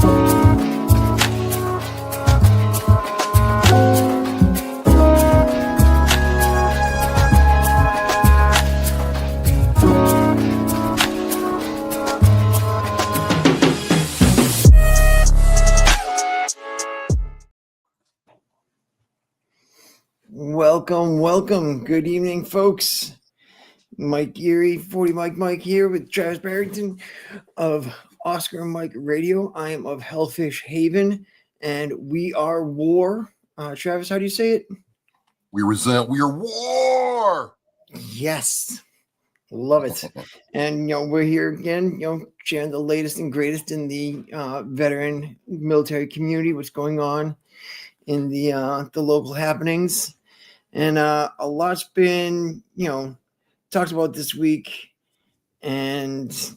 Welcome. Good evening, folks. Mike Geary, 40 Mike here with Travis Barrington of Oscar and Mike Radio. I am of Hellfish Haven, and we are W.A.R. Travis, how do you say it? We are W.A.R. Yes, love it. And we're here again, sharing the latest and greatest in the veteran military community, what's going on in the local happenings. And a lot's been, talked about this week and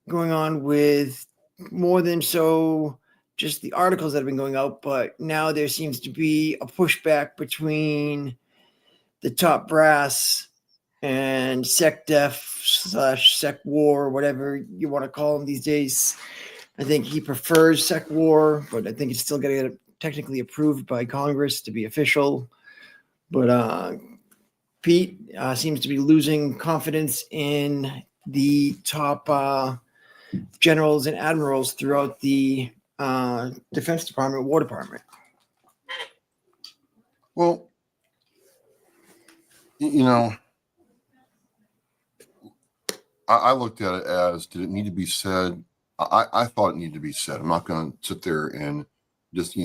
going on with more than so just the articles that have been going out. But now there seems to be a pushback between the top brass and SECDEF/SecWar, whatever you want to call them these days. I think he prefers SecWar, but I think it's still going to get technically approved by Congress to be official. But Pete seems to be losing confidence in the top generals and admirals throughout the Defense Department, War Department. Well, I looked at it as, did it need to be said? I thought it needed to be said. I'm not going to sit there and just,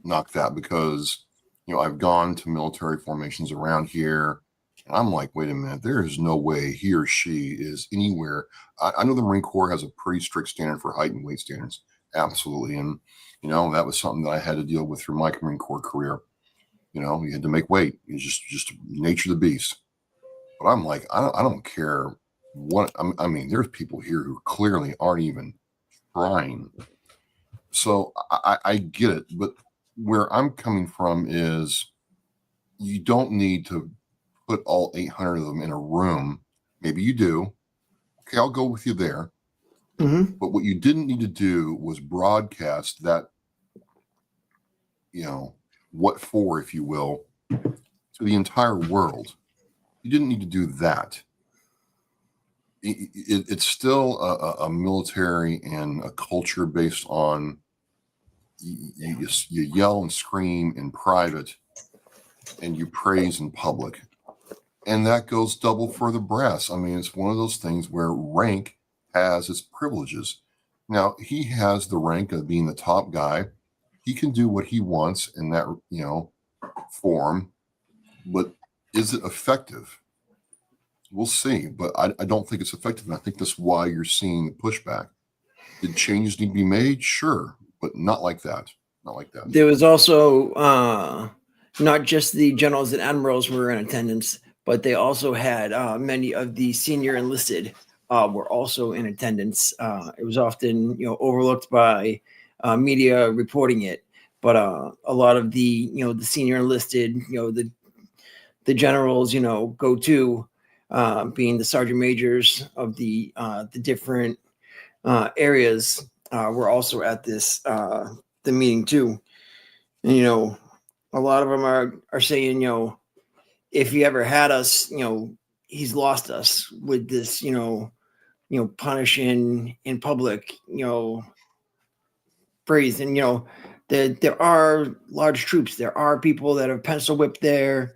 knock that because I've gone to military formations around here, and I'm like, wait a minute, there is no way he or she is anywhere. I know the Marine Corps has a pretty strict standard for height and weight standards. Absolutely. And, that was something that I had to deal with through my Marine Corps career. You had to make weight. It's just nature of the beast. But I'm like, I don't care what, I mean, there's people here who clearly aren't even trying. So I get it, but where I'm coming from is you don't need to put all 800 of them in a room. Maybe you do. Okay, I'll go with you there. Mm-hmm. But what you didn't need to do was broadcast that, what for, if you will, to the entire world. You didn't need to do that. It's still a military and a culture based on you yell and scream in private and you praise in public. And that goes double for the brass. I mean, it's one of those things where rank has its privileges. Now, he has the rank of being the top guy. He can do what he wants in that, form. But is it effective? We'll see. But I don't think it's effective. And I think that's why you're seeing the pushback. Did changes need to be made? Sure. But not like that. Not like that. There was also not just the generals and admirals were in attendance, but they also had many of the senior enlisted were also in attendance. It was often, overlooked by media reporting it, but a lot of the, the senior enlisted, the generals, go to being the sergeant majors of the different areas. We're also at this the meeting too, and a lot of them are saying, if he ever had us, he's lost us with this, punishing in public, praise, and there are large troops, there are people that have pencil whipped their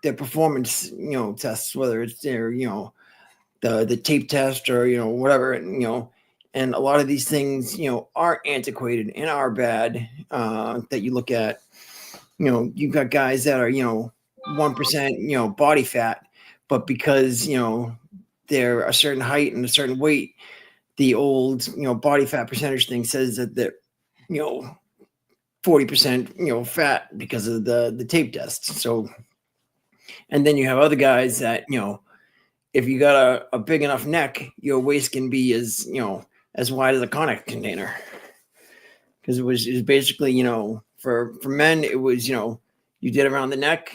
performance tests, whether it's their the tape test or whatever, and a lot of these things, are antiquated and are bad. That you look at, you've got guys that are, 1%, body fat, but because, they're a certain height and a certain weight, the old, body fat percentage thing says that they're, 40%, fat because of the tape test. So, and then you have other guys that, if you got a big enough neck, your waist can be as wide as a Conex container. Because it was basically, for men, it was, you did around the neck,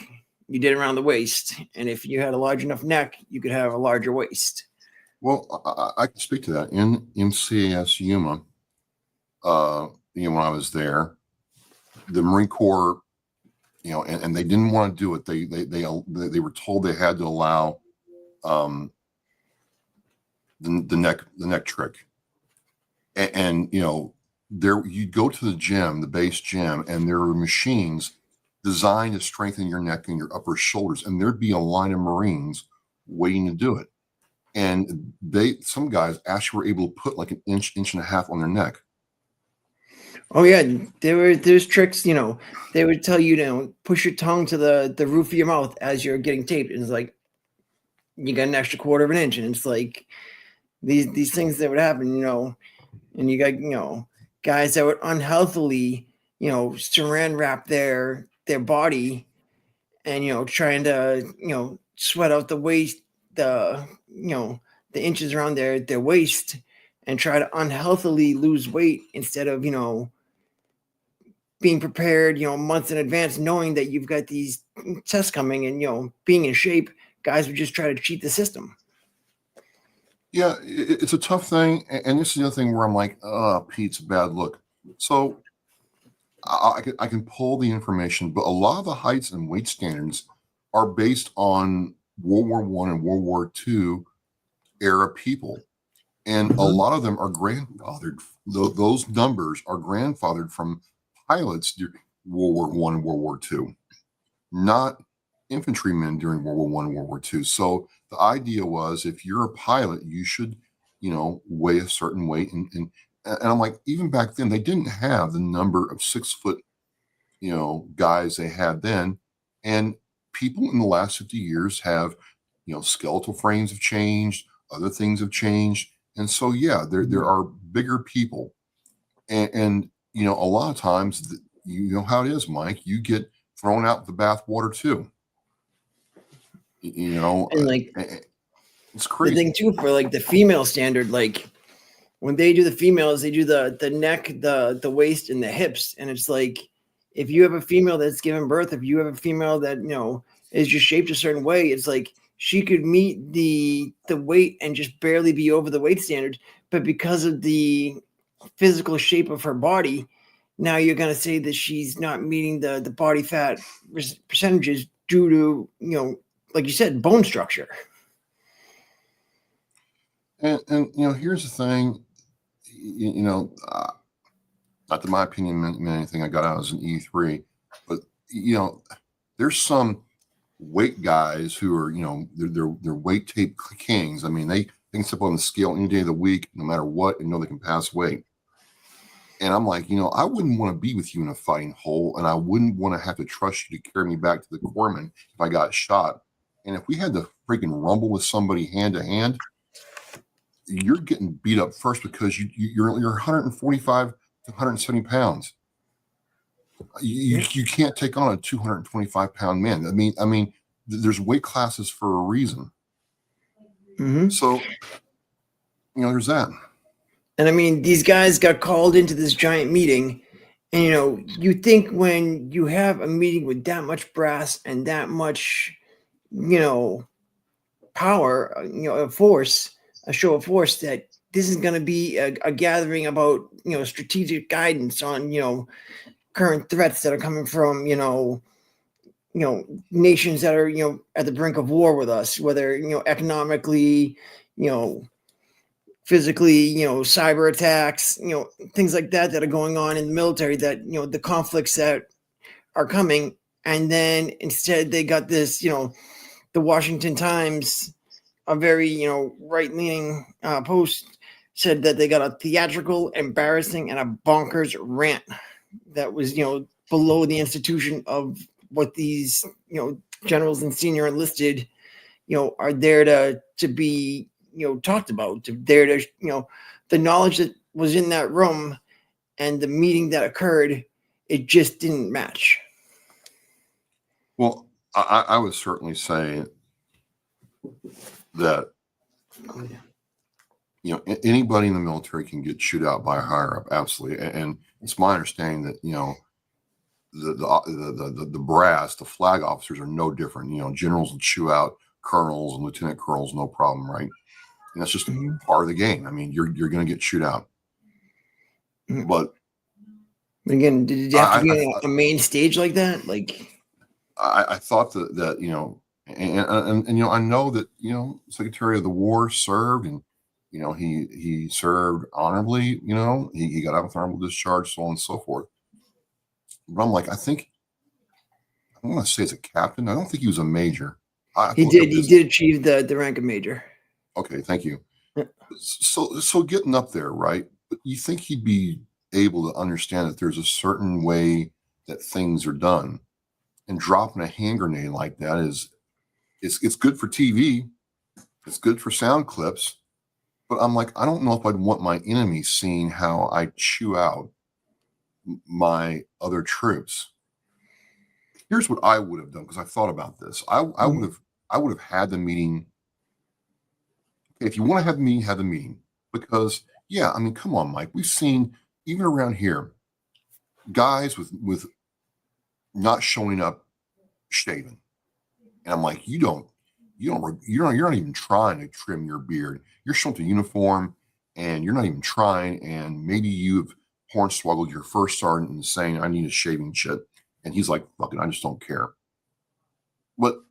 you did around the waist. And if you had a large enough neck, you could have a larger waist. Well, I can speak to that. In CAS Yuma, when I was there, the Marine Corps, and they didn't want to do it. They were told they had to allow the neck trick, and there you'd go to the gym, the base gym, and there were machines designed to strengthen your neck and your upper shoulders, and there'd be a line of Marines waiting to do it. And some guys actually were able to put like an inch and a half on their neck. Oh yeah, there's tricks. They would tell you to push your tongue to the roof of your mouth as you're getting taped, and it's like you got an extra quarter of an inch, and it's like these things that would happen. And you got guys that would unhealthily saran wrap their body, and trying to sweat out the waist, the inches around their waist, and try to unhealthily lose weight instead of being prepared months in advance, knowing that you've got these tests coming, and being in shape. Guys would just try to cheat the system. Yeah, it's a tough thing, and this is the other thing where I'm like, Pete's a bad look. So I can pull the information, but a lot of the heights and weight standards are based on World War I and World War II era people, and a lot of them are grandfathered. Those numbers are grandfathered from pilots during World War I and World War II, not infantrymen during World War I and World War II. So the idea was, if you're a pilot, you should, weigh a certain weight. And I'm like, even back then, they didn't have the number of 6 foot, guys they had then. And people in the last 50 years have, skeletal frames have changed, other things have changed. And so, yeah, there are bigger people. And a lot of times, you know how it is, Mike, you get thrown out with the bathwater too. And like it's crazy. The thing too, for like the female standard, like when they do the females, they do the neck, the waist, and the hips. And it's like, if you have a female that's given birth, if you have a female that is just shaped a certain way, it's like she could meet the weight and just barely be over the weight standard. But because of the physical shape of her body, now you're going to say that she's not meeting the body fat percentages due to like you said, bone structure. And here's the thing, not that my opinion meant anything. I got out as an E3, but there's some weight guys who are they're weight tape kings. I mean, they can step on the scale any day of the week, no matter what, and know they can pass weight. And I'm like, I wouldn't want to be with you in a fighting hole, and I wouldn't want to have to trust you to carry me back to the corpsman if I got shot. And if we had to freaking rumble with somebody hand to hand, you're getting beat up first because you're 145 to 170 pounds. You can't take on a 225 pound man. I mean, there's weight classes for a reason. Mm-hmm. So, there's that. And I mean, these guys got called into this giant meeting, and you think when you have a meeting with that much brass and that much power, a force, a show of force, that this is going to be a gathering about strategic guidance on current threats that are coming from nations that are at the brink of war with us, whether economically, physically, cyber attacks, things like that are going on in the military, that the conflicts that are coming. And then instead they got this the Washington Times, a very right-leaning post, said that they got a theatrical, embarrassing, and a bonkers rant that was below the institution of what these generals and senior enlisted are there to be talked about, there to the knowledge that was in that room and the meeting that occurred, it just didn't match. Well, I would certainly say that anybody in the military can get chewed out by a higher up, absolutely. And it's my understanding that the brass, the flag officers, are no different. Generals will chew out colonels and lieutenant colonels, no problem, right? And that's just part of the game. I mean, you're going to get chewed out. But again, did you have to be I, on a main stage like that? Like, I thought that and I know that Secretary of the War served, and he served honorably. He got out with honorable discharge, so on and so forth. But I'm like, I want to say as a captain. I don't think he was a major. he did achieve the rank of major. Okay, thank you. So getting up there, right? But you think he'd be able to understand that there's a certain way that things are done, and dropping a hand grenade like that it's good for TV, it's good for sound clips, but I'm like, I don't know if I'd want my enemy seeing how I chew out my other troops. Here's what I would have done, because I thought about this. I would have had the meeting. If you want to have the meeting, have the meeting. Because, yeah, I mean, come on, Mike. We've seen, even around here, guys with not showing up shaven. And I'm like, you're not even trying to trim your beard. You're showing the uniform and you're not even trying. And maybe you've hornswoggled your first sergeant and saying, I need a shaving shit. And he's like, fuck it, I just don't care. But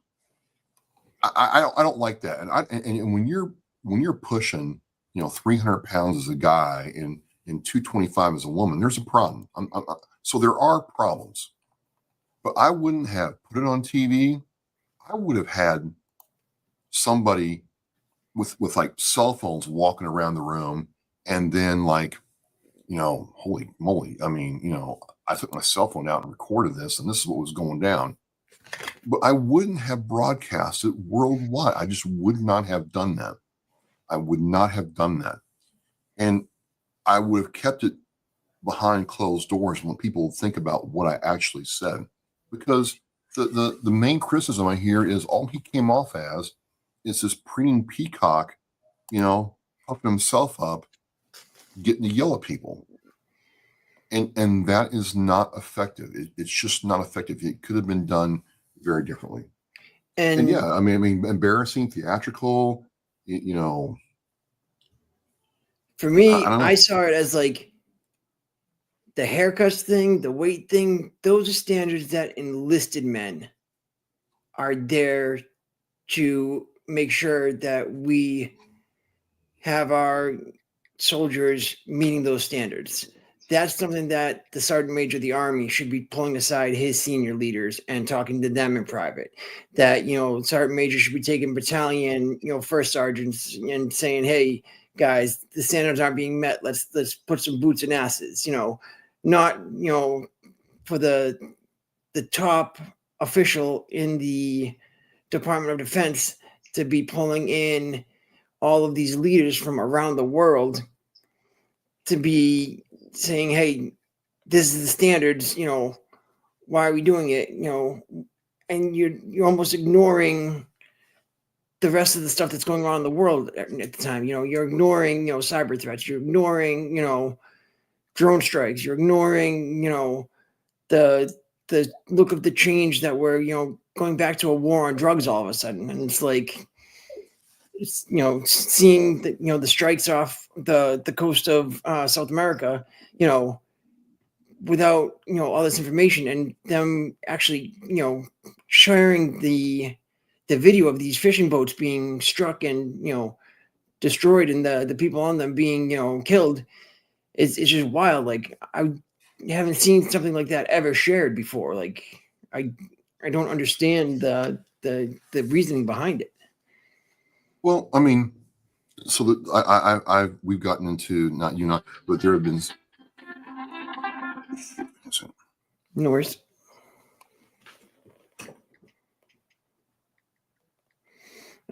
I don't like that. And when you're pushing, 300 pounds as a guy and 225 as a woman, there's a problem. So there are problems, but I wouldn't have put it on TV. I would have had somebody with like cell phones walking around the room, and then holy moly. I mean, I took my cell phone out and recorded this, and this is what was going down. But I wouldn't have broadcast it worldwide. I just would not have done that. I would not have done that. And I would have kept it behind closed doors when people think about what I actually said. Because the main criticism I hear is all he came off as is this preening peacock, puffing himself up, getting to yell at people. And that is not effective. It's just not effective. It could have been done very differently. And yeah, I mean, embarrassing, theatrical, For me, I saw it as like the haircuts thing, the weight thing. Those are standards that enlisted men are there to make sure that we have our soldiers meeting those standards. That's something that the sergeant major of the Army should be pulling aside his senior leaders and talking to them in private. That, sergeant major should be taking battalion, first sergeants and saying, hey, guys, the standards aren't being met. Let's put some boots in asses, not, for the top official in the Department of Defense to be pulling in all of these leaders from around the world to be saying, hey, this is the standards, why are we doing it? And you're almost ignoring the rest of the stuff that's going on in the world at the time. You're ignoring, cyber threats, you're ignoring, drone strikes, you're ignoring, the look of the change that we're, going back to a war on drugs all of a sudden. And it's like, seeing the strikes off the coast of South America, without all this information, and them actually sharing the video of these fishing boats being struck and destroyed, and the people on them being killed. It's just wild. Like, I haven't seen something like that ever shared before. Like, I don't understand the reasoning behind it. Well, I mean, so that we've gotten into, not, but there have been. No worries.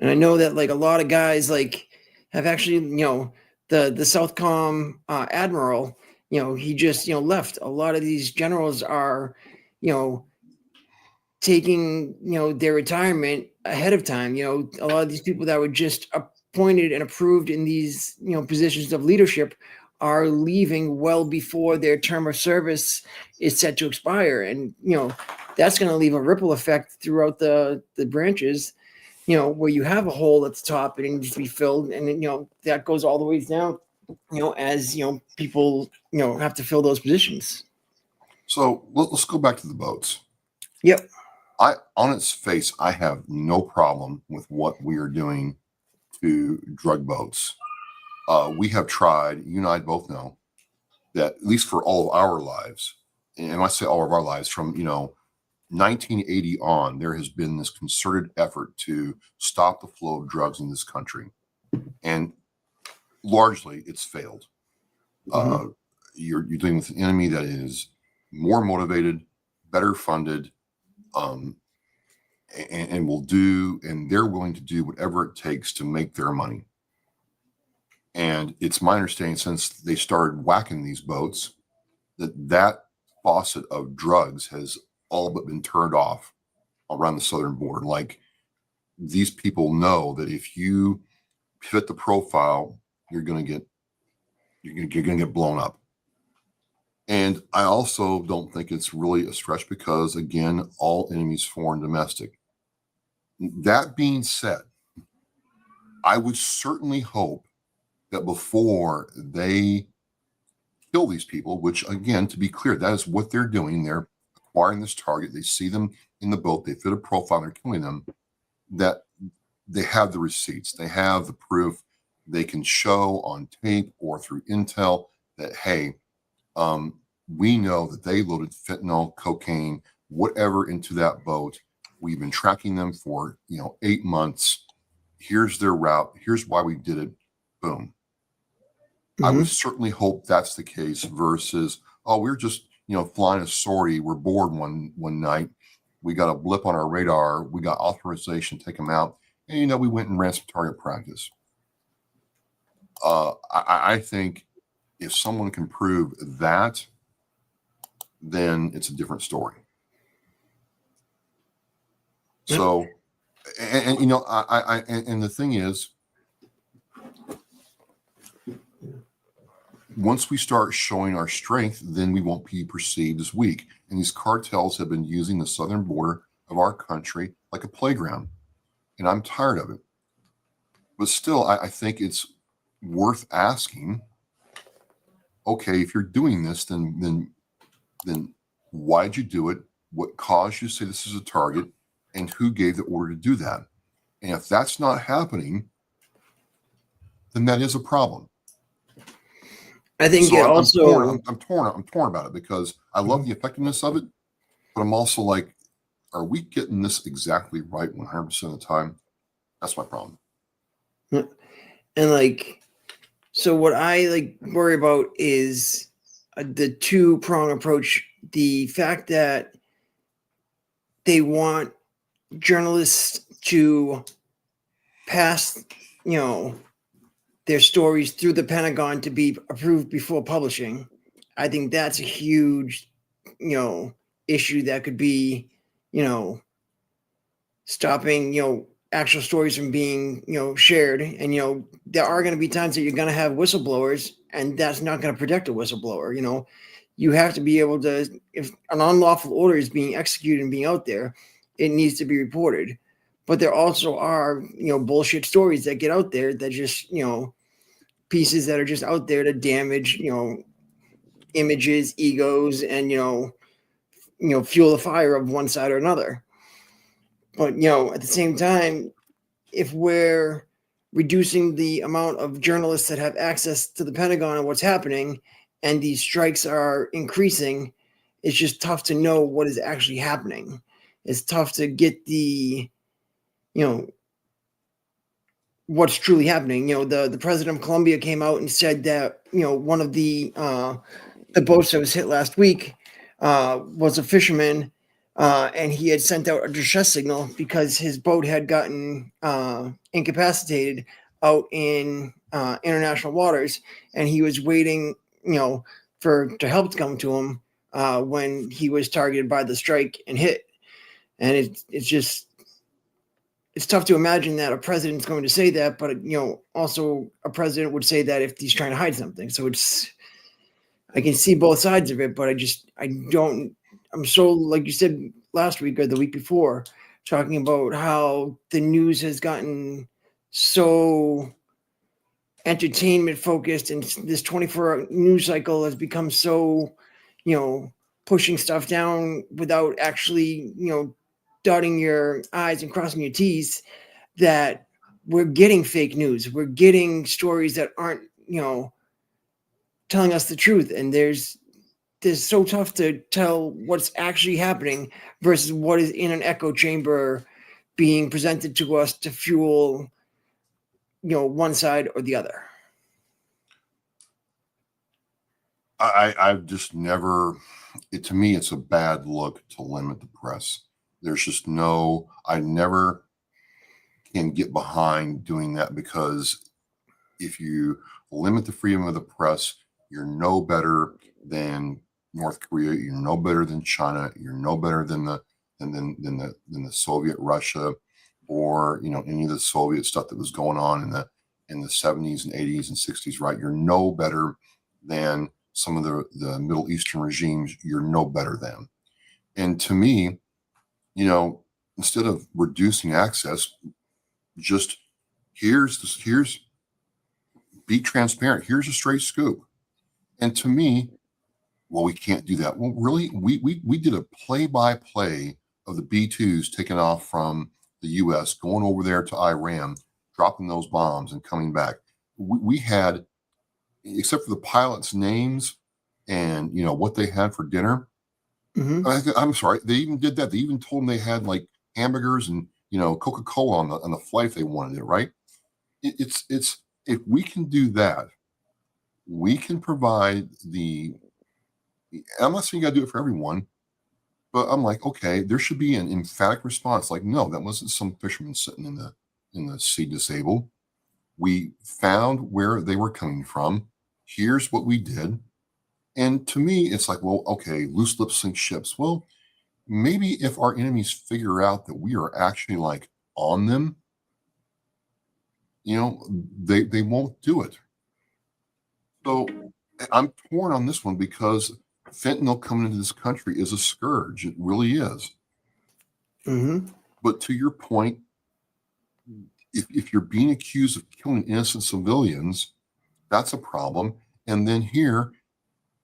And I know that like a lot of guys like have actually, the Southcom admiral, he just, left. A lot of these generals are, taking, their retirement ahead of time. A lot of these people that were just appointed and approved in these, positions of leadership are leaving well before their term of service is set to expire. And, that's going to leave a ripple effect throughout the branches, where you have a hole at the top and it needs to be filled. And then, that goes all the way down as people have to fill those positions. So let's go back to the boats. Yep. On its face, I have no problem with what we are doing to drug boats. We have tried, you and I both know, that at least for all of our lives, and when I say all of our lives, from 1980 on, there has been this concerted effort to stop the flow of drugs in this country, and largely it's failed. Mm-hmm. You're dealing with an enemy that is more motivated, better funded, and will do, and they're willing to do whatever it takes to make their money. And it's my understanding, since they started whacking these boats, that faucet of drugs has all but been turned off around the southern border. Like, these people know that if you fit the profile, you're going to get blown up. And I also don't think it's really a stretch because, again, all enemies, foreign, domestic. That being said, I would certainly hope that before they kill these people, which, again, to be clear, that is what they're doing. They're acquiring this target. They see them in the boat. They fit a profile. They're killing them. That they have the receipts. They have the proof. They can show on tape or through intel that, hey, we know that they loaded fentanyl, cocaine, whatever into that boat. We've been tracking them for 8 months. Here's their route. Here's why we did it. Boom. Mm-hmm. I would certainly hope that's the case versus, oh, we're just flying a sortie. We're bored one night. We got a blip on our radar. We got authorization to take them out, and we went and ran some target practice. I think if someone can prove that, then it's a different story. So, and the thing is, once we start showing our strength, then we won't be perceived as weak. And these cartels have been using the southern border of our country like a playground, and I'm tired of it. But still, I think it's worth asking. Okay, if you're doing this, then why'd you do it? What caused you to say this is a target? And who gave the order to do that? And if that's not happening, then that is a problem. I think so it also. I'm torn about it because I love the effectiveness of it, but I'm also like, are we getting this exactly right 100% of the time? That's my problem. And so what I worry about is the two-prong approach. The fact that they want journalists to pass, their stories through the Pentagon to be approved before publishing. I think that's a huge, issue that could be, stopping, actual stories from being, shared. And, there are going to be times that you're going to have whistleblowers, and that's not going to protect a whistleblower. You have to be able to, if an unlawful order is being executed and being out there, it needs to be reported. But there also are, bullshit stories that get out there that just, pieces that are just out there to damage, images, egos, and, fuel the fire of one side or another. But, at the same time, if we're reducing the amount of journalists that have access to the Pentagon and what's happening, and these strikes are increasing, it's just tough to know what is actually happening. It's tough to get the, what's truly happening. The president of Colombia came out and said that, one of the boats that was hit last week was a fisherman, and he had sent out a distress signal because his boat had gotten incapacitated out in international waters, and he was waiting, to help to come to him when he was targeted by the strike and hit. And it's tough to imagine that a president's going to say that, but also a president would say that if he's trying to hide something. So I can see both sides of it, but I'm so, like you said last week or the week before, talking about how the news has gotten so entertainment focused, and this 24-hour news cycle has become so, pushing stuff down without actually, dotting your I's and crossing your T's, that we're getting fake news. We're getting stories that aren't, telling us the truth. And there's so tough to tell what's actually happening versus what is in an echo chamber being presented to us to fuel, one side or the other. I've just never, to me, it's a bad look to limit the press. There's just I never can get behind doing that, because if you limit the freedom of the press, you're no better than North Korea. You're no better than China. You're no better than the Soviet Russia, or any of the Soviet stuff that was going on in the 70s and 80s and 60s. Right? You're no better than some of the Middle Eastern regimes. You're no better than. And to me, instead of reducing access, just here's be transparent. Here's a straight scoop. And to me, well, we can't do that. Well, really, we did a play-by-play of the B-2s taking off from the U.S., going over there to Iran, dropping those bombs and coming back. We had, except for the pilots' names and what they had for dinner. Mm-hmm. I'm sorry, they even did that. They even told them they had like hamburgers and Coca-Cola on the flight if they wanted it. Right? It's if we can do that, we can provide I'm not saying you got to do it for everyone, but I'm like, okay, there should be an emphatic response. Like, no, that wasn't some fisherman sitting in the sea disabled. We found where they were coming from. Here's what we did. And to me, it's like, well, okay, loose lips sink ships. Well, maybe if our enemies figure out that we are actually like on them, they won't do it. So I'm torn on this one, because fentanyl coming into this country is a scourge. It really is. Mm-hmm. But to your point, if you're being accused of killing innocent civilians, that's a problem. And then here,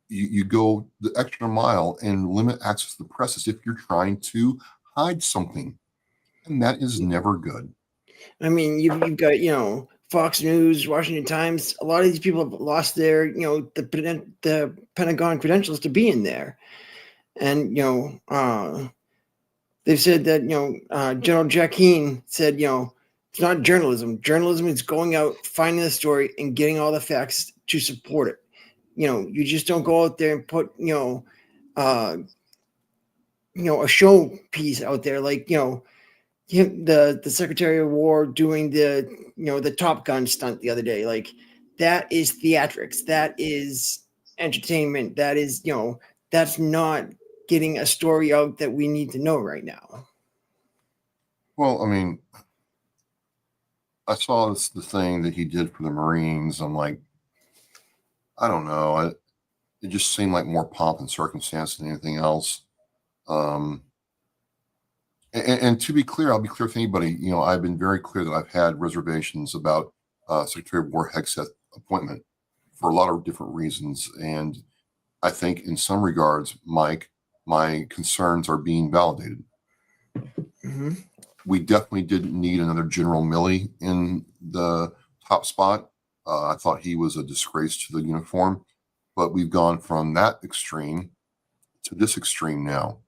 you go the extra mile and limit access to the press as if you're trying to hide something. And that is never good. I mean, you've got, Fox News, Washington Times. A lot of these people have lost their, the Pentagon credentials to be in there. And, they've said that, General Jack Keane said, it's not journalism. Journalism is going out, finding the story, and getting all the facts to support it. You just don't go out there and put, a show piece out there, like, the Secretary of War doing the Top Gun stunt the other day. Like, that is theatrics. That is entertainment. That is, that's not getting a story out that we need to know right now. Well, I mean, I saw the thing that he did for the Marines. I'm like, I don't know. It just seemed like more pomp and circumstance than anything else. And to be clear, I'll be clear with anybody. I've been very clear that I've had reservations about Secretary of War Hegseth appointment for a lot of different reasons. And I think in some regards, Mike, my concerns are being validated. Mm-hmm. We definitely didn't need another General Milley in the top spot. I thought he was a disgrace to the uniform, but we've gone from that extreme to this extreme now,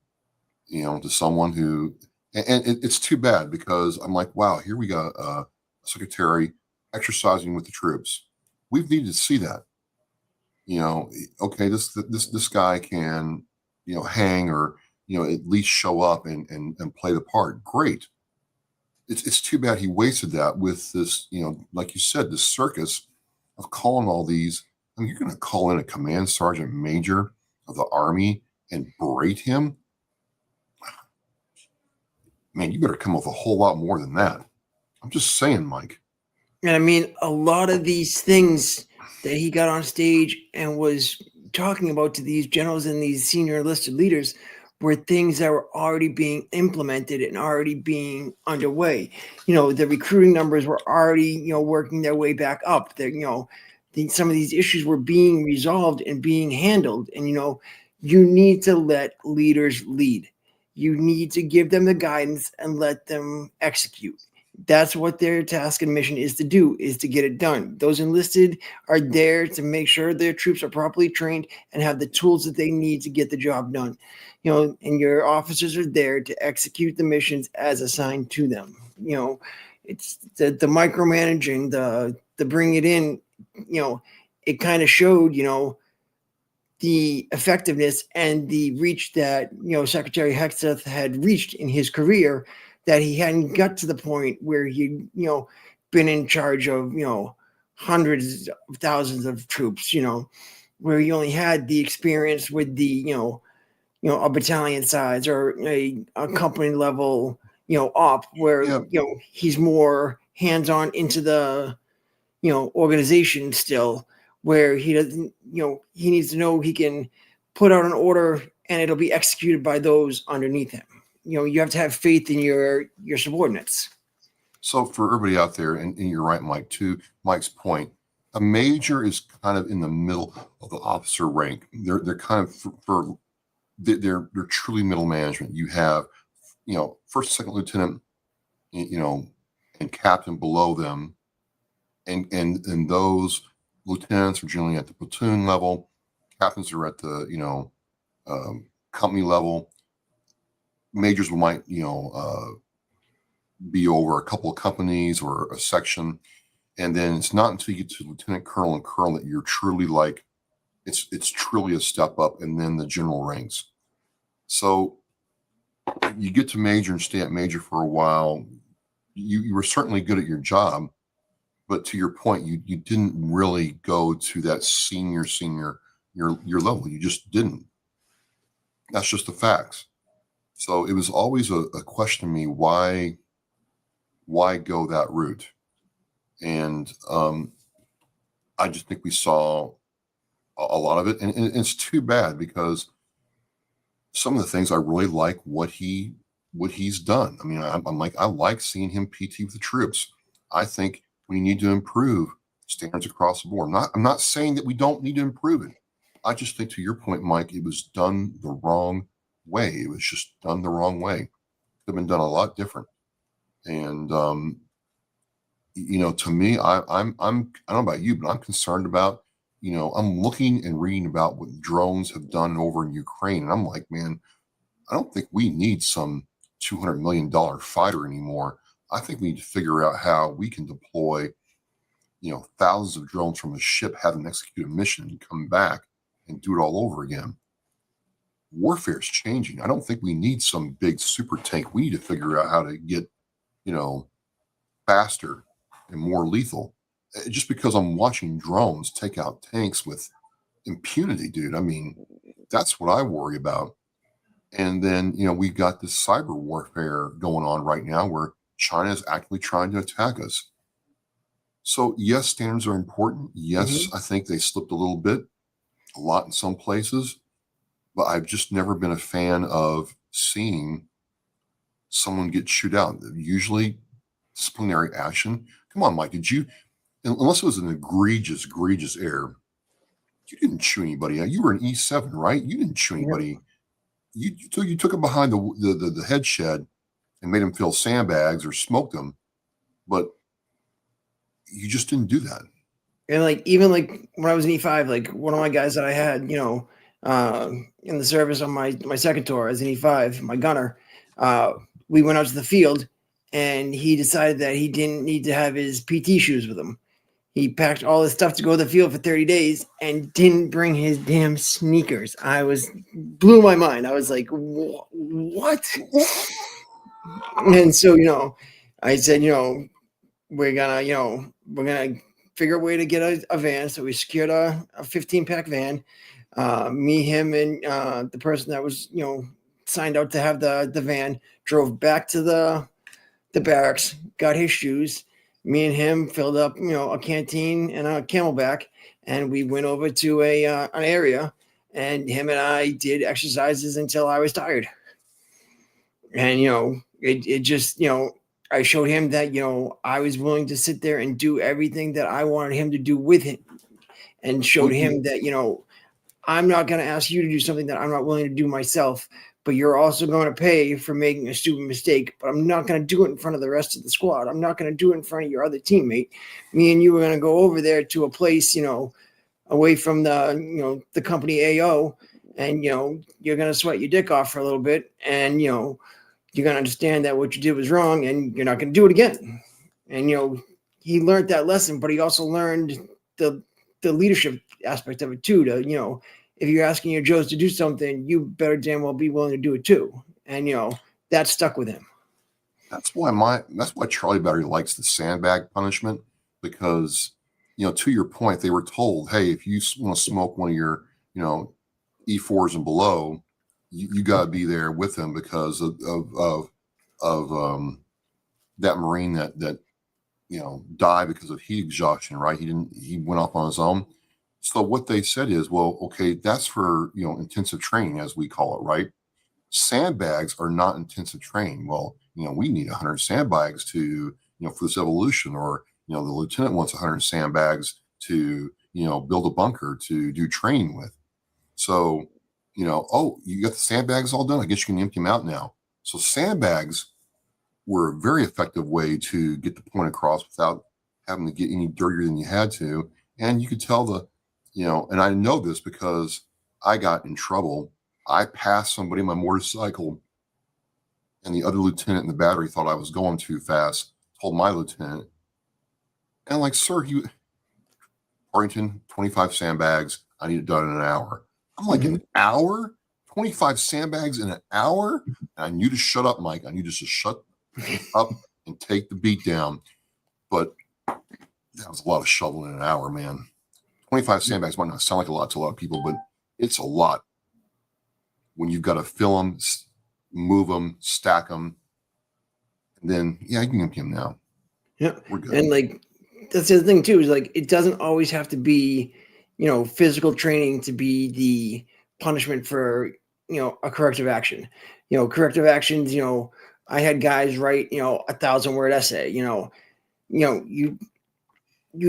to someone who, and it's too bad, because I'm like, wow, here we got a secretary exercising with the troops. We've needed to see that. Okay, this guy can, hang, or, at least show up and play the part. Great. It's too bad he wasted that with this, like you said, this circus of calling all these. I mean, you're going to call in a command sergeant major of the Army and berate him? Man, you better come up with a whole lot more than that. I'm just saying, Mike. And I mean, a lot of these things that he got on stage and was talking about to these generals and these senior enlisted leaders were things that were already being implemented and already being underway. The recruiting numbers were already, working their way back up. Some of these issues were being resolved and being handled. And, you need to let leaders lead. You need to give them the guidance and let them execute. That's what their task and mission is to do, is to get it done. Those enlisted are there to make sure their troops are properly trained and have the tools that they need to get the job done. And your officers are there to execute the missions as assigned to them. It's the micromanaging, the bring it in, it kind of showed, the effectiveness and the reach that, Secretary Hegseth had reached in his career, that he hadn't got to the point where he'd, been in charge of, hundreds of thousands of troops, where he only had the experience with the, a battalion size or a company level, op, where, he's more hands-on into the, organization still, where he doesn't, he needs to know he can put out an order and it'll be executed by those underneath him. You have to have faith in your subordinates. So for everybody out there, and you're right, Mike, to Mike's point, a major is kind of in the middle of the officer rank. They're kind of they're truly middle management. You have, first, second lieutenant, and captain below them, and those lieutenants are generally at the platoon level. Captains are at the company level. Majors might be over a couple of companies or a section, and then it's not until you get to lieutenant colonel and colonel that you're truly like it's truly a step up, and then the general ranks. So you get to major and stay at major for a while. You were certainly good at your job, but to your point, you didn't really go to that senior your level. You just didn't. That's just the facts. So it was always a question to me, why go that route? And I just think we saw a lot of it, and it's too bad, because some of the things I really like what he's done. I mean, I like seeing him PT with the troops. I think we need to improve standards across the board. I'm not saying that we don't need to improve it. I just think, to your point, Mike, it was done the wrong way. It was just done the wrong way. Could have been done a lot different. And to me, I don't know about you, but I'm concerned about, I'm looking and reading about what drones have done over in Ukraine, and I'm like, man, I don't think we need some $200 million fighter anymore. I think we need to figure out how we can deploy, thousands of drones from a ship, have them execute a mission, and come back and do it all over again. Warfare is changing. I don't think we need some big super tank. We need to figure out how to get, faster and more lethal. Just because I'm watching drones take out tanks with impunity, dude. I mean, that's what I worry about. And then, we've got this cyber warfare going on right now where China is actively trying to attack us. So yes, standards are important. Yes, I think they slipped a little bit, a lot in some places, but I've just never been a fan of seeing someone get chewed out. Usually disciplinary action. Come on, Mike, unless it was an egregious error, you didn't chew anybody out. You were an E7, right? You didn't chew anybody. You took him behind the head shed and made him fill sandbags or smoked them, but you just didn't do that. And even when I was in E5, one of my guys that I had, in the service on my second tour as an E5, my gunner, we went out to the field, and he decided that he didn't need to have his PT shoes with him. He packed all his stuff to go to the field for 30 days and didn't bring his damn sneakers. Blew my mind. I was like, what? And so, I said, we're gonna figure a way to get a van. So we secured a 15-pack van. Me, him, and the person that was, signed out to have the van drove back to the barracks, got his shoes. Me and him filled up, a canteen and a Camelback, and we went over to an area, and him and I did exercises until I was tired. And, it just, I showed him that, I was willing to sit there and do everything that I wanted him to do with him, and showed him that, I'm not going to ask you to do something that I'm not willing to do myself, but you're also going to pay for making a stupid mistake, but I'm not going to do it in front of the rest of the squad. I'm not going to do it in front of your other teammate. Me and you are going to go over there to a place, away from the company AO, and, you're going to sweat your dick off for a little bit, and, you're going to understand that what you did was wrong, and you're not going to do it again. And, he learned that lesson, but he also learned the leadership aspect of it too, to, if you're asking your Joes to do something, you better damn well be willing to do it too. And, that stuck with him. That's why Charlie Battery likes the sandbag punishment, because, to your point, they were told, hey, if you want to smoke one of your, E4s and below, you got to be there with them because of that Marine that died because of heat exhaustion, right? He went off on his own. So what they said is, well, okay, that's for, intensive training, as we call it, right? Sandbags are not intensive training. Well, we need 100 sandbags to, for this evolution, or, the lieutenant wants 100 sandbags to, build a bunker to do training with. So, oh, you got the sandbags all done. I guess you can empty them out now. So sandbags were a very effective way to get the point across without having to get any dirtier than you had to. And you could tell and I know this because I got in trouble. I passed somebody on my motorcycle, and the other lieutenant in the battery thought I was going too fast, told my lieutenant. And I'm like, sir, Arlington, 25 sandbags. I need it done in an hour. I'm like, an hour? 25 sandbags in an hour? And I knew to shut up, Mike. I knew just to shut up and take the beat down. But that was a lot of shoveling in an hour, man. 25 sandbags might not sound like a lot to a lot of people, but it's a lot when you've got to fill them, move them, stack them. And then, yeah, you can empty them now. Yeah. We're good. And that's the other thing too, is it doesn't always have to be, physical training to be the punishment for, a corrective action. Corrective actions, I had guys write, 1,000-word essay, you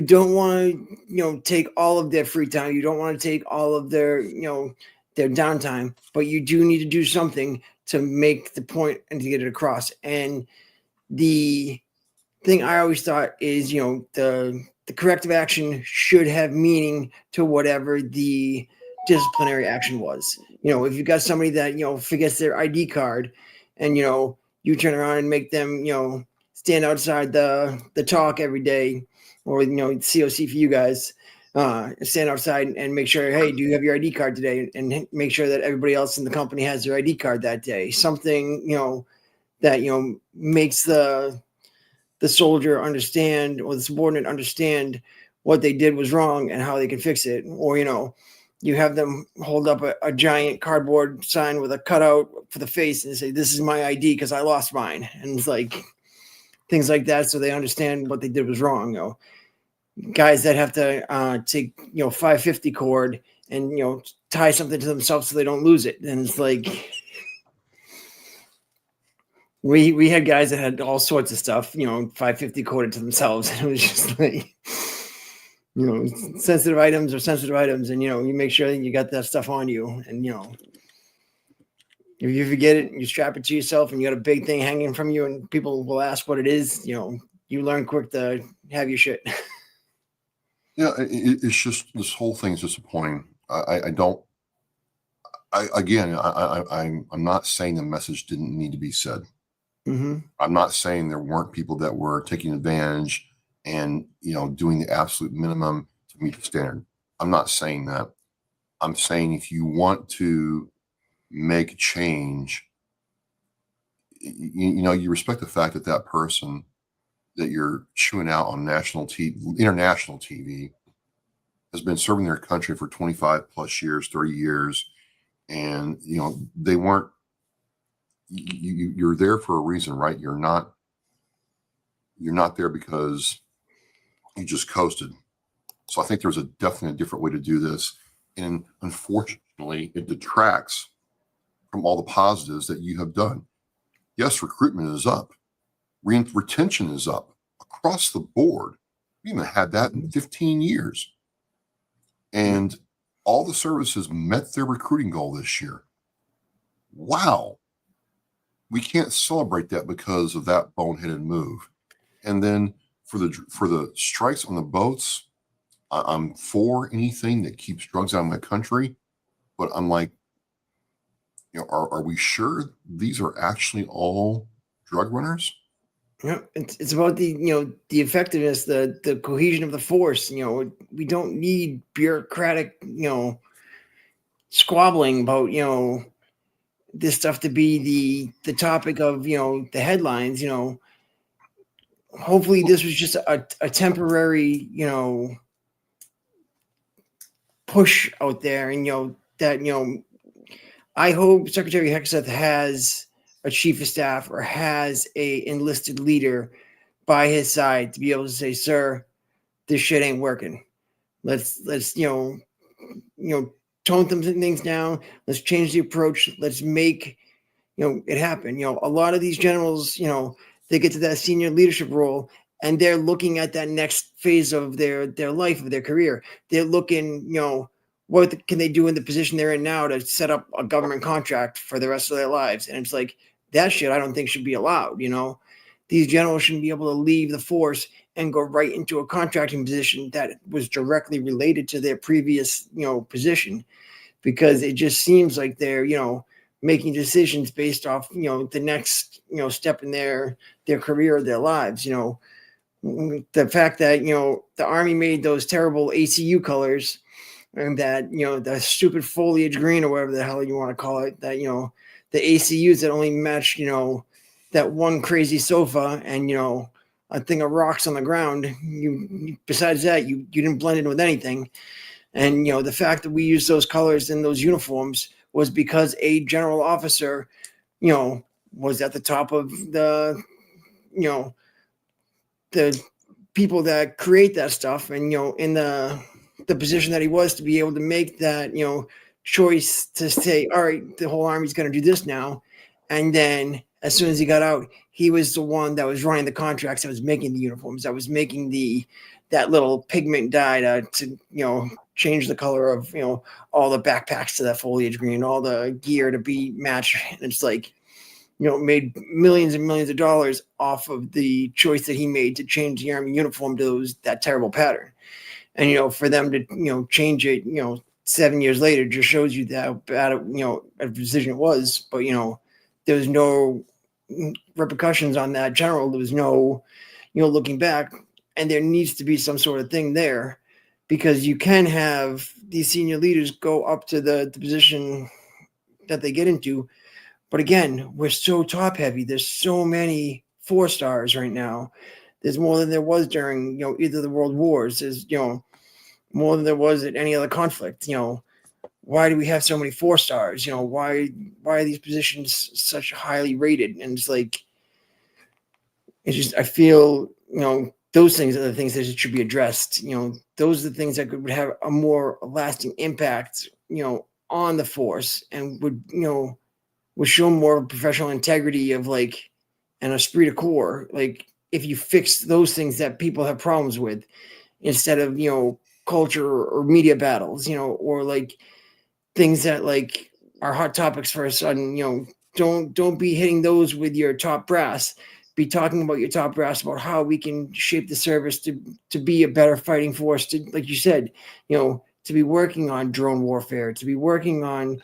don't want to, take all of their free time. You don't want to take all of their, their downtime, but you do need to do something to make the point and to get it across. And the thing I always thought is, the corrective action should have meaning to whatever the disciplinary action was. If you got somebody that, forgets their ID card, and, you turn around and make them, stand outside the talk every day, or, COC for you guys, stand outside and make sure, hey, do you have your ID card today? And make sure that everybody else in the company has their ID card that day. Something, that, makes the soldier understand, or the subordinate understand what they did was wrong and how they can fix it. Or, you have them hold up a giant cardboard sign with a cutout for the face and say, this is my ID because I lost mine. And it's things like that, so they understand what they did was wrong. Guys that have to take 550 cord and tie something to themselves so they don't lose it. And it's we had guys that had all sorts of stuff, 550 coded to themselves, and it was just sensitive items, and you make sure that you got that stuff on you. And if you forget it, you strap it to yourself, and you got a big thing hanging from you, and people will ask what it is. You learn quick to have your shit. Yeah, it's just, this whole thing is disappointing. I'm not saying the message didn't need to be said. Mm-hmm. I'm not saying there weren't people that were taking advantage and, doing the absolute minimum to meet the standard. I'm not saying that. I'm saying if you want to make change, you respect the fact that person that you're chewing out on international TV has been serving their country for 25 plus years, 30 years. And, they weren't, you're there for a reason, right? You're not there because you just coasted. So I think there's definitely a different way to do this. And unfortunately, it detracts from all the positives that you have done. Yes, recruitment is up. Retention is up across the board. We haven't had that in 15 years. And all the services met their recruiting goal this year. Wow. We can't celebrate that because of that boneheaded move. And then for the strikes on the boats, I'm for anything that keeps drugs out of my country, but I'm like, are we sure these are actually all drug runners? Yeah, it's about the the effectiveness, the cohesion of the force. We don't need bureaucratic squabbling about this stuff to be the topic of the headlines. Hopefully this was just a temporary push out there, and that I hope Secretary Hegseth has a chief of staff or has a enlisted leader by his side to be able to say, sir, this shit ain't working. Let's tone some things down. Let's change the approach. Let's make it happen. A lot of these generals, they get to that senior leadership role and they're looking at that next phase of their life, of their career. They're looking, what can they do in the position they're in now to set up a government contract for the rest of their lives? And it's like, that shit I don't think should be allowed. These generals shouldn't be able to leave the force and go right into a contracting position that was directly related to their previous, position, because it just seems like they're, making decisions based off, the next, step in their career, their lives. The fact that, the Army made those terrible ACU colors, and that, the stupid foliage green or whatever the hell you want to call it, that, the ACUs that only match, that one crazy sofa and, a thing of rocks on the ground. Besides that, you didn't blend in with anything. And, the fact that we used those colors in those uniforms was because a general officer, was at the top of the people that create that stuff, and, in the position that he was, to be able to make that, choice to say, all right, the whole Army's going to do this now. And then as soon as he got out, he was the one that was running the contracts, that was making the uniforms, that was making that little pigment dye to change the color of, all the backpacks to that foliage green, all the gear to be matched. And it's like, made millions and millions of dollars off of the choice that he made to change the Army uniform to that terrible pattern. And, for them to, change it, 7 years later, just shows you that how bad, a decision it was. But, there was no repercussions on that general. There was no, looking back, and there needs to be some sort of thing there, because you can have these senior leaders go up to the position that they get into. But again, we're so top heavy. There's so many 4-stars right now. There's more than there was during, either the world wars. There's, more than there was at any other conflict. Why do we have so many 4-stars? Why are these positions such highly rated? And it's like, it's just, I feel, those things are the things that should be addressed. Those are the things that would have a more lasting impact, on the force, and would show more professional integrity of an esprit de corps. Like, if you fix those things that people have problems with, instead of, culture or media battles, or things that are hot topics for a sudden, don't be hitting those with your top brass. Be talking about your top brass about how we can shape the service to be a better fighting force, to, like you said, to be working on drone warfare, to be working on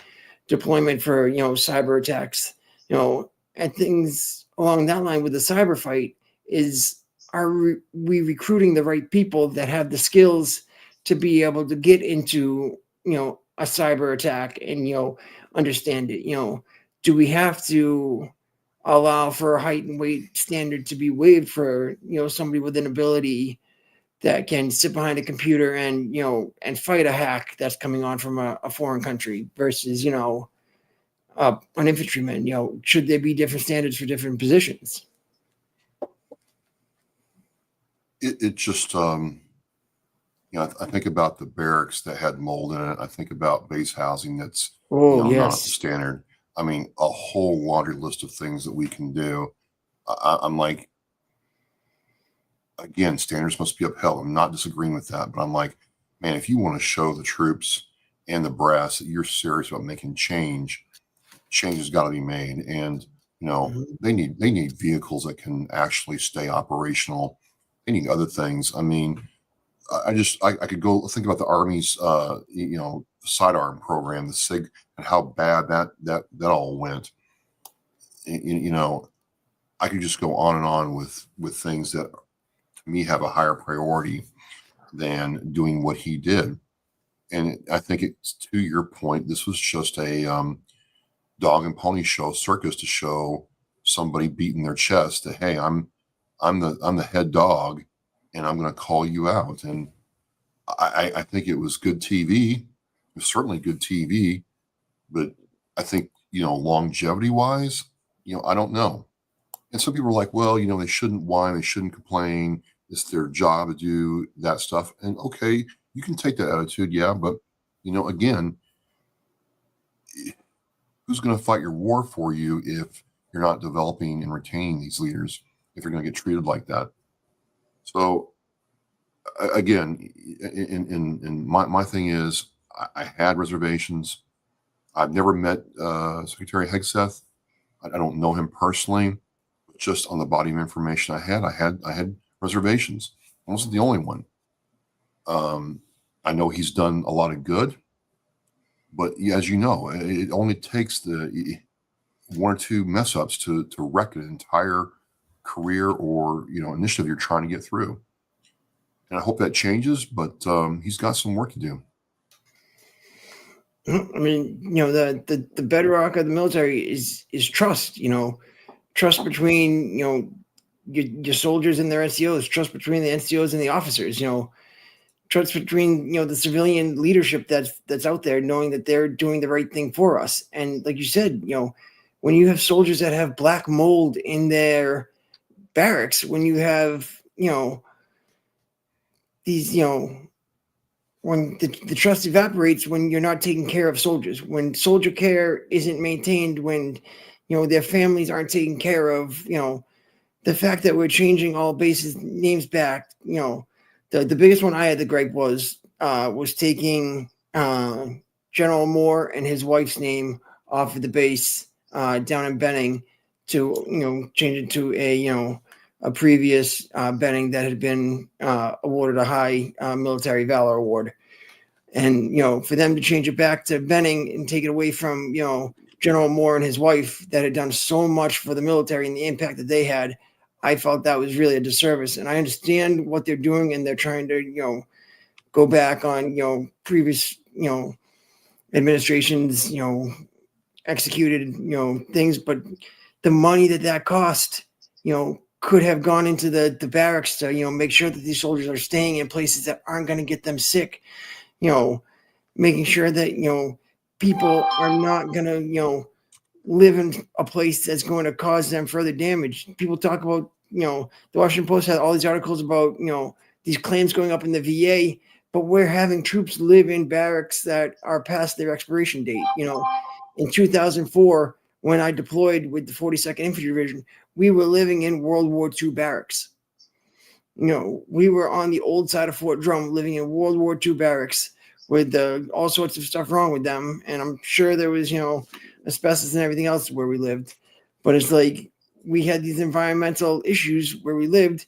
deployment for, cyber attacks, and things along that line. With the cyber fight, are we recruiting the right people that have the skills to be able to get into, a cyber attack and, understand it? Do we have to allow for a height and weight standard to be waived for, somebody with an ability that can sit behind a computer and, and fight a hack that's coming on from a foreign country versus, an infantryman? Should there be different standards for different positions? It just, I think about the barracks that had mold in it. I think about base housing that's, Oh, not up to yes. standard. I mean, a whole laundry list of things that we can do. I'm like, again, standards must be upheld. I'm not disagreeing with that, but I'm like, man, if you want to show the troops and the brass that you're serious about making change has got to be made. And, Mhm. they need vehicles that can actually stay operational. They need other things. I mean, I could go think about the Army's, sidearm program, the SIG, and how bad that all went. I could just go on and on with things that to me have a higher priority than doing what he did. And I think it's to your point. This was just a dog and pony show, circus to show somebody beating their chest that, hey, I'm the head dog, and I'm going to call you out. And I think it was good TV. It was certainly good TV, but I think longevity wise, I don't know. And some people are like, well, they shouldn't whine, they shouldn't complain. It's their job to do that stuff. And okay, you can take that attitude, yeah, but again, who's going to fight your war for you if you're not developing and retaining these leaders, if you're going to get treated like that? So again, in my thing is, I had reservations. I've never met Secretary Hegseth. I don't know him personally, but just on the body of information I had reservations. I wasn't the only one. I know he's done a lot of good, but as you know, it only takes the one or two mess ups to wreck an entire career or initiative you're trying to get through. And I hope that changes, but he's got some work to do. I mean, the bedrock of the military is trust. Trust between your soldiers and their NCOs, trust between the NCOs and the officers. Trust between the civilian leadership that's out there, knowing that they're doing the right thing for us. And like you said, when you have soldiers that have black mold in their barracks, when you have these when the trust evaporates, when you're not taking care of soldiers, when soldier care isn't maintained, when their families aren't taken care of, the fact that we're changing all bases names back, the biggest one I had the gripe was taking General Moore and his wife's name off of the base down in Benning to change it to a previous Benning that had been awarded a high military valor award. And for them to change it back to Benning and take it away from General Moore and his wife that had done so much for the military and the impact that they had, I felt that was really a disservice. And I understand what they're doing, and they're trying to go back on previous administrations executed things, but the money that cost could have gone into the barracks to make sure that these soldiers are staying in places that aren't going to get them sick, making sure that people are not going to live in a place that's going to cause them further damage. People talk about the Washington Post had all these articles about these claims going up in the VA, but we're having troops live in barracks that are past their expiration date. In 2004, when I deployed with the 42nd Infantry Division, we were living in World War II barracks. We were on the old side of Fort Drum living in World War II barracks with all sorts of stuff wrong with them. And I'm sure there was, asbestos and everything else where we lived. But it's like we had these environmental issues where we lived.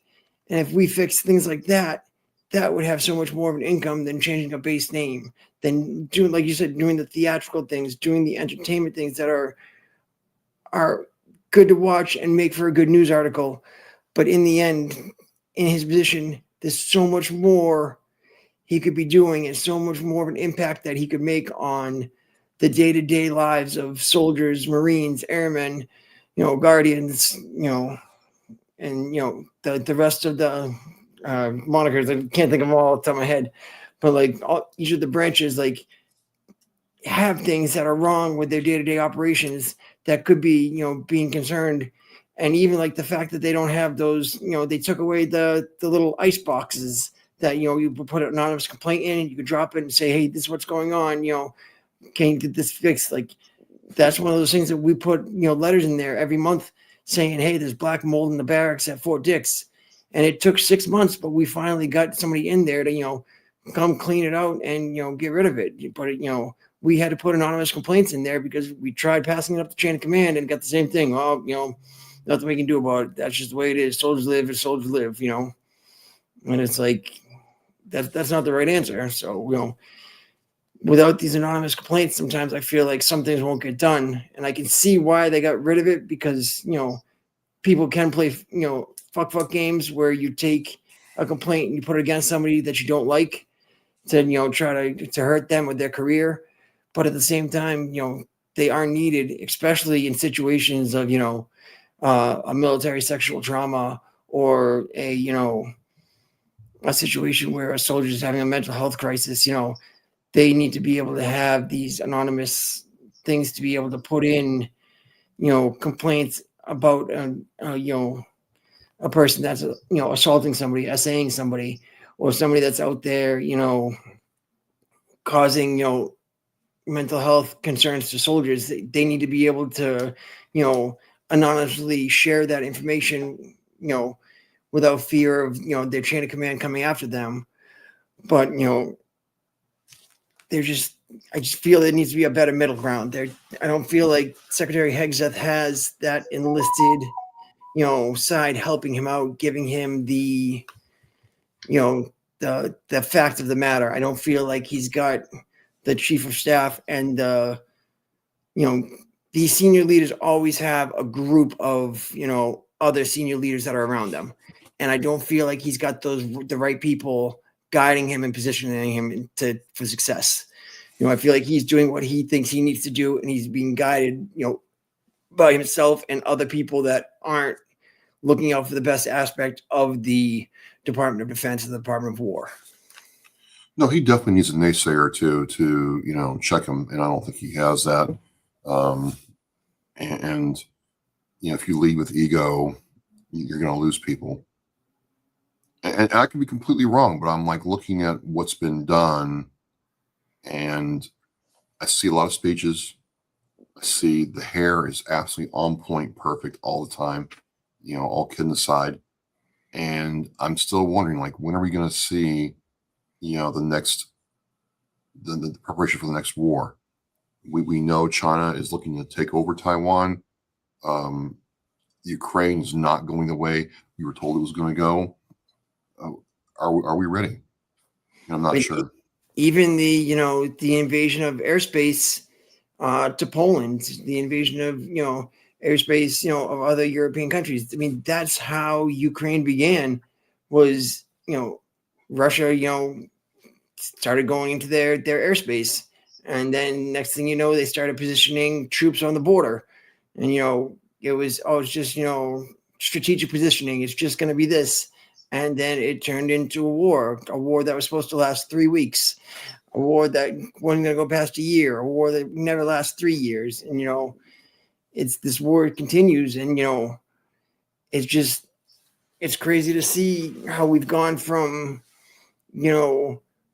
And if we fixed things like that, that would have so much more of an income than changing a base name, than doing, like you said, doing the theatrical things, doing the entertainment things that are good to watch and make for a good news article. But in the end, in his position, there's so much more he could be doing and so much more of an impact that he could make on the day-to-day lives of soldiers, Marines, airmen, guardians, and the rest of the monikers. I can't think of them all off the top of my head, but like each of the branches have things that are wrong with their day-to-day operations that could be being concerned. And even like the fact that they don't have those, they took away the little ice boxes that, you put an anonymous complaint in and you could drop it and say, hey, this is what's going on, can you get this fixed? Like, that's one of those things that we put, letters in there every month saying, hey, there's black mold in the barracks at Fort Dix. And it took 6 months, but we finally got somebody in there to, come clean it out and, get rid of it. But, we had to put anonymous complaints in there because we tried passing it up the chain of command and got the same thing. Well, nothing we can do about it. That's just the way it is. Soldiers live as soldiers live, And it's like, that's not the right answer. So, without these anonymous complaints, sometimes I feel like some things won't get done. And I can see why they got rid of it because, people can play, fuck games where you take a complaint and you put it against somebody that you don't like to, try to hurt them with their career. But at the same time, they are needed, especially in situations of, a military sexual trauma or a situation where a soldier is having a mental health crisis. They need to be able to have these anonymous things to be able to put in, complaints about, a person that's, assaulting somebody, essaying somebody, or somebody that's out there, causing, mental health concerns to soldiers. They need to be able to, anonymously share that information, without fear of, their chain of command coming after them. But, I just feel there needs to be a better middle ground there. I don't feel like Secretary Hegseth has that enlisted, side helping him out, giving him the, the fact of the matter. I don't feel like he's got the chief of staff and these senior leaders always have a group of, other senior leaders that are around them. And I don't feel like he's got the right people guiding him and positioning him for success. I feel like he's doing what he thinks he needs to do, and he's being guided, by himself and other people that aren't looking out for the best aspect of the Department of Defense and the Department of War. No, he definitely needs a naysayer to check him, and I don't think he has that. And if you lead with ego, you're going to lose people. And I can be completely wrong, but I'm like looking at what's been done, and I see a lot of speeches. I see the hair is absolutely on point, perfect all the time, all kidding aside. And I'm still wondering, like, when are we going to see, the preparation for the next war? We know China is looking to take over Taiwan. Ukraine is not going the way we were told it was going to go. Are we ready? I'm not sure. Even the invasion of airspace to Poland, the invasion of airspace of other European countries. I mean, that's how Ukraine began. Was Russia started going into their airspace, and then next thing you know, they started positioning troops on the border, and it's just strategic positioning. It's just going to be this. And then it turned into a war that was supposed to last 3 weeks, a war that wasn't going to go past a year, a war that never lasts 3 years. And, it's this war continues. And, it's crazy to see how we've gone from,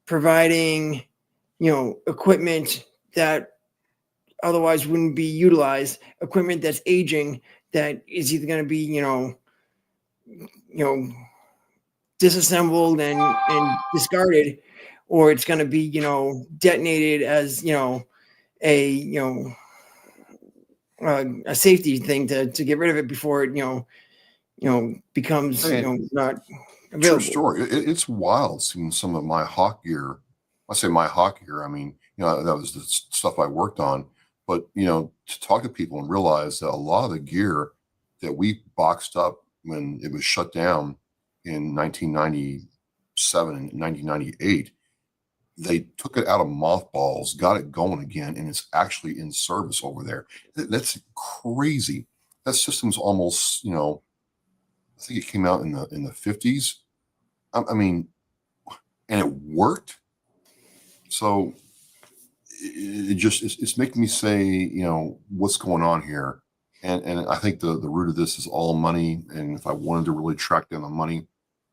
providing, equipment that otherwise wouldn't be utilized, equipment that's aging, that is either going to be, disassembled and discarded, or it's going to be detonated as a safety thing to get rid of it before it becomes not available. True story. It's wild seeing some of my hawk gear. I say my hawk gear, I mean that was the stuff I worked on, but to talk to people and realize that a lot of the gear that we boxed up when it was shut down in 1997 and 1998, they took it out of mothballs, got it going again, and it's actually in service over there. That's crazy. That system's almost, I think it came out in the 50s. I mean, and it worked. So it's making me say, what's going on here? And I think the root of this is all money. And if I wanted to really track down the money,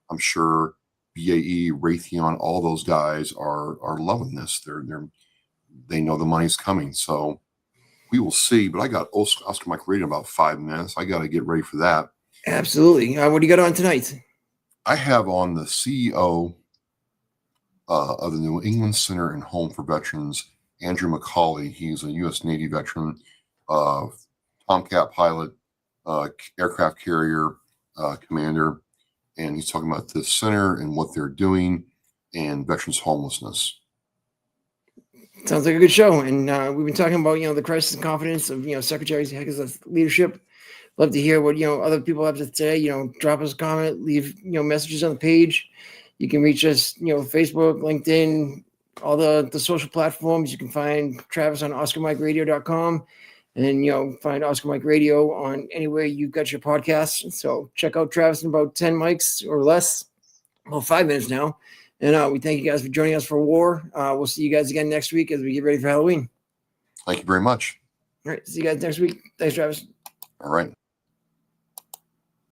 I'm sure BAE, Raytheon, all those guys are loving this. They know the money's coming. So we will see. But I got Oscar Mike Radio in about 5 minutes. I got to get ready for that. Absolutely. What do you got on tonight? I have on the CEO of the New England Center and Home for Veterans, Andrew McCauley. He's a U.S. Navy veteran, Tomcat pilot, aircraft carrier commander, and he's talking about this center and what they're doing and veterans homelessness. Sounds like a good show. And we've been talking about, the crisis and confidence of, Secretary Hegseth's leadership. Love to hear what, other people have to say. Drop us a comment, leave, messages on the page. You can reach us, Facebook, LinkedIn, all the social platforms. You can find Travis on OscarMikeRadio.com and, find Oscar Mike Radio on anywhere you've got your podcasts. So check out Travis in about 10 mics or less, about 5 minutes now. And we thank you guys for joining us for WAR. We'll see you guys again next week as we get ready for Halloween. Thank you very much. All right. See you guys next week. Thanks, Travis. All right.